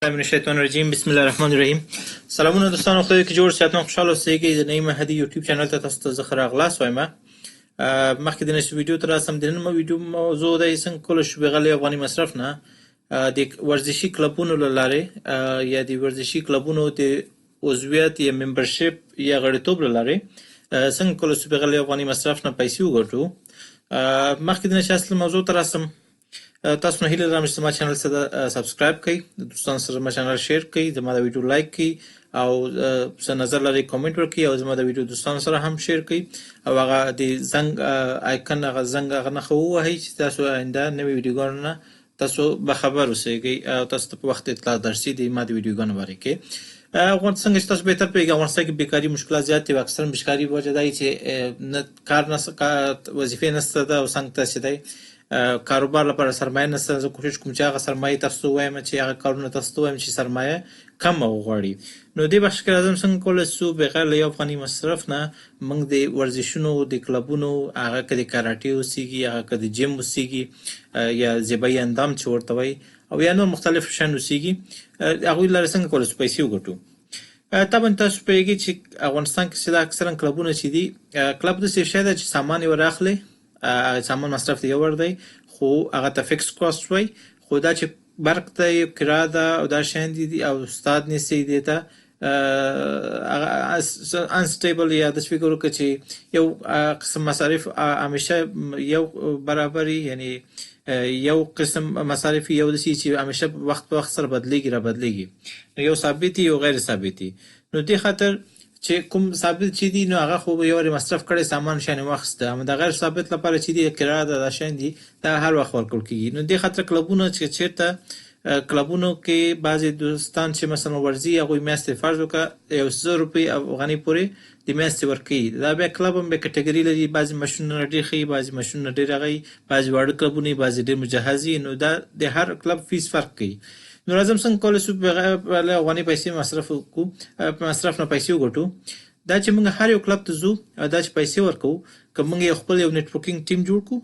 من الشیطان الرجیم بسم الله الرحمن الرحیم. سلامونه دوستانو، خدای کې جوړ ساتنه خوشاله اوسئ. د نیم مهدی یوټیوب چینل ته تاسو ته زه ښه راغلاست وایم. مخکې د نشو ویډیو ته راسم. د نن ویډیو موضوع د څنګه کولای شو بغیر له افغاني مصرف نه د ورزشي کلبونو له لارې یا د ورزشي کلبونو د عضویت یا ممبرشپ یا غړیتوب له لارې څنګه کولای شو بغیر له افغاني مصرف نه پیسې وګټو. مخکې د نشو اصل موضوع ته راسم. تاسو نه هیله لرم چې زما چینل سره سبسکرایب کړئ، د دوستانو سره زما چینل شیر کړئ، زما د ویډیو لایک کړئ او څه نظر لرئ کامنټ وکړئ او زما د ویډیو دوستانو سره هم شیر کړئ او هغه د زنګ آیکن هغه زنګ هغه نښه ووهئ چې تاسو آینده نوې ویډیوګانو نه تاسو به خبر اوسئ او تاسو ته په وخت اطلاع درشي د ما د ویډیوګانو باره کې. څنګه چې تاسو بهتر پوهیږئ، افغانستان کې بیکاري مشکلات زیات دي او اکثرا بیکاري په وجه دا چې نه کار نشته، وظیفې نشته ده او څنګ ته چې دی کاروبار لپاره سرمایه نشته. زه کوشش کوم چې هغه سرمایه تاسو وایم چې هغه کارونه تاسو وایم چې سرمایه کم وغواړي. نو دې بخش کې راځم څنګه کولای شو بغیر له یو افغاني مصرف نه موږ د ورزشونو د کلبونو هغه که د کراټې اوسیږي، هغه که د جیم اوسیږي یا ذبحي اندام چې ورته وایي او یا نور مختلف شیان اوسیږي، هغوی لاره څنګه کولای شو پیسې وګټو. طبعا تاسو پوهیږئ چې افغانستان کې چې دا اکثرا کلبونه چې دي، کلب داسې شی ده چې سامان یې ور اخلي، سامان مصرف دی یو ور دی خو هغه ته فکس کاست وای، خو دا چې برق دی، کرا ده او دا شیان دي او استاد نیسي دی ته انستیبل یا داسې فکر وکړه چې یو قسم مصارف همیشه یو برابري، یعنی یو قسم مصارف یو داسې چې همیشه وخت په وخت سره بدلیږي را بدلیږي، نو یو ثابتي یو غیر ثابتي. نو دې خاطر چې کوم ثابت چې دي نو هغه خو یو مصرف کړي سامان شان واخسته، هم د غیر ثابت لپاره چې دي کرایه ده شان دي دا هر وخت ورکول کیږي. نو دې خاطر کلبونه چې چیرته کلبونو کې بعضی دوستان چې مثلا ورزي هغه میاشتې فرض وکړه 100 روپۍ افغاني پورې د میاشتې ورکوي، دا بیا کلب هم به کټګوري لري، بعضی ماشینونه ډېر ښه، بعضی ماشینونه ډېر هغه، بعضی واړه کلبونه، بعضی ډېر مجهزي. نو دا د هر کلب فیس فرق کوي. نو راځم څنګه کولای شو بغیر له افغاني پیسې مصرف وکړو، مصرف نه پیسې وګټو. دا چې موږ هر یو کلب ته ځو او دا چې پیسې ورکوو، که موږ یو خپل یو نیټورکینګ ټیم جوړ کړو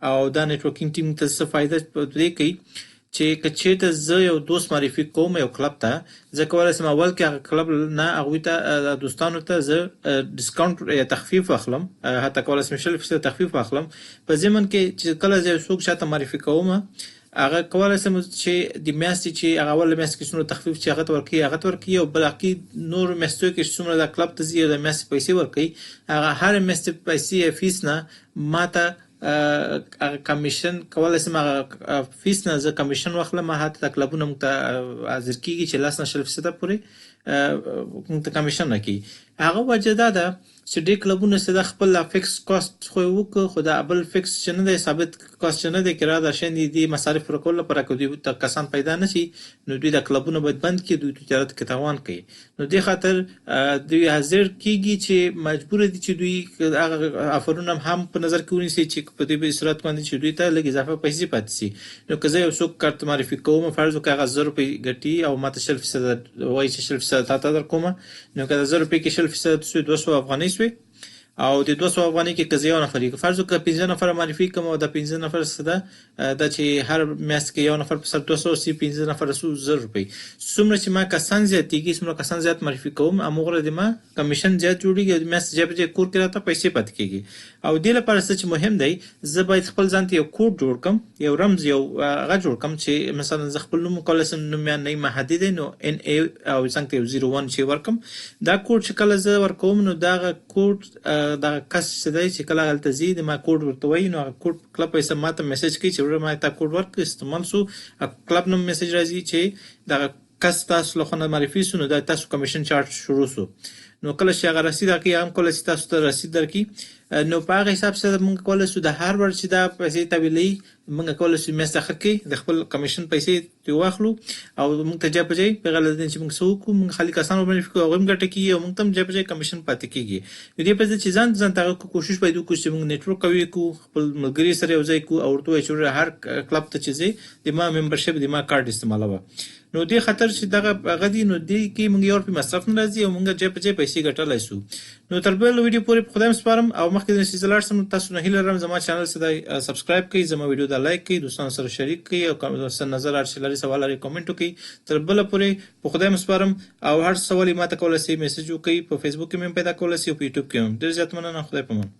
او دا نیټورکینګ ټیم ته څه فایده پرې کوي چې که چېرته زه یو دوست معرفي کوم یو کلب ته، زه کولی شم اول کې هغه کلب نه هغوی ته دوستانو ته زه ډسکاونټ یا تخفیف واخلم، حتی کولی شم 100% تخفیف واخلم په ضمن کې چې کله زه یو څوک شاته معرفي کوم هغه کولی شم چې د میاشتې چې هغه اوله میاشت کې څومره تخفیف چې هغه ته ورکوي هغه ته ورکوي او باقي نور میاشتو کې چې څومره دا کلب ته ځي او د میاشتې پیسې ورکوي، هغه هر میاشتې پیسې یا فیس نه ما ته هغه کمیشن کولی شم هغه فیس نه زه کمیشن واخلم، حتی دا کلبونه موږ ته حاضر کېږي چې 10% پورې موږ ته کمیشن نه کوي. هغه وجه دا ده چې ډېر کلبونه چې دا خپل فکس کاست خو یې وکړو، خو دا بل فکس چې نه دی، ثابت کاست چې نه دی، کرایه دا شیان دي مصارف پوره کولو لپاره که دوی ته کسان پیدا نه شي نو دوی دا کلبونه باید بند کړي، دوی تجارت کې تاوان کوي. نو دې خاطر دوی حاضر کېږي چې مجبور دي چې دوی هغه افرونه هم په نظر کې ونیسي چې په دې صورت باندې چې دوی ته لږ اضافه پیسې پاتې شي. نو که زه یو څوک کارت معرفي کوم، فرض وکړه هغه 100 روپۍ ګټي او ما ته 100% وایي چې 100% تا ته درکوم، نو که د 100 روپۍ کې 100% سوی 200 افغانۍ سوی او د 200 افغانۍ کې که زه یو نفر یې فرض وکړه 15 نفر معرفي کوم او د 15 نفر څه ده دا چې هر میاشت کې یو نفر په سر 200 سی 15 نفر 100 روپۍ، څومره چې ما کسان زیاتېږي څومره کسان زیات معرفي کوم همغومره د ما کمیشن زیات جوړېږي او د میاشتې ځای په ځای کور کې راته پیسې پاتې کېږي. او دې لپاره څه چې مهم دی، زه باید خپل ځان ته یو کوډ جوړ کړم، یو رمز یو هغه جوړ کړم چې مثلا زه خپل نوم کولی شم، نوم مې نعیم مهدي دی، نو NA او څنګه ته 01 چې ورکړم، دا کوډ چې کله زه ورکوم نو دغه کوډ دغه کس چې دی چې کله هلته ځي د ما کوډ ورته وایي، نو هغه کوډ کلب پیسه ما ته میسج کوي چې وروره ما تا کوډ ورکړ استعمال سو، کلب نوم میسج راځي چې دغه کس تاسو له خوا معرفي سو، نو دا تاسو کمیشن چارج شروع سو. نو کله چې هغه رسید راکړي هم کولی شي تاسو ته رسید درکړي، نو په هغه حساب سره موږ کولی شو د هر ور چې دا پیسې تحویلوي موږ کولی شو میاشت اخر کې د خپل کمیشن پیسې ترې واخلو او موږ ته ځای په ځای بغیر له دې چې موږ څه وکړو، موږ خالي کسان ورمعرفي کړو، هغوی هم ګټه کېږي او موږ ته هم ځای په ځای کمیشن پاتې کېږي. نو دې په ځای چې ځان ته هغه کوشش باید وکړو چې موږ نیټورک قوي کړو، خپل ملګري سره یو ځای کړو او ورته ووایو چې هر کلب ته چې ځئ د ما ممبرشپ د ما کارډ استعمالوه. نو دې خاطر چې دغه هغه دي نو دې کې موږ یو په مصرف نه راځي او موږ جې په جې پیسې ګټلای شو. نو تر بل ویډیو پورې په خدای سپارم او مخکې د سیزلار سم تاسو نه هیله لرم زما چینل سره سبسکرایب کړئ، زما ویډیو دا لایک کړئ، دوستانو سره شریک کړئ او کوم نظر هر څه لري سوال لري کمنټ وکړئ. تر بل پورې په خدای سپارم او هر سوال ماته کولای شئ میسج وکړئ، په فیسبوک کې مې پیدا کولای شئ او په یوټیوب کې هم. ډیر زیات مننه، خدای پامان.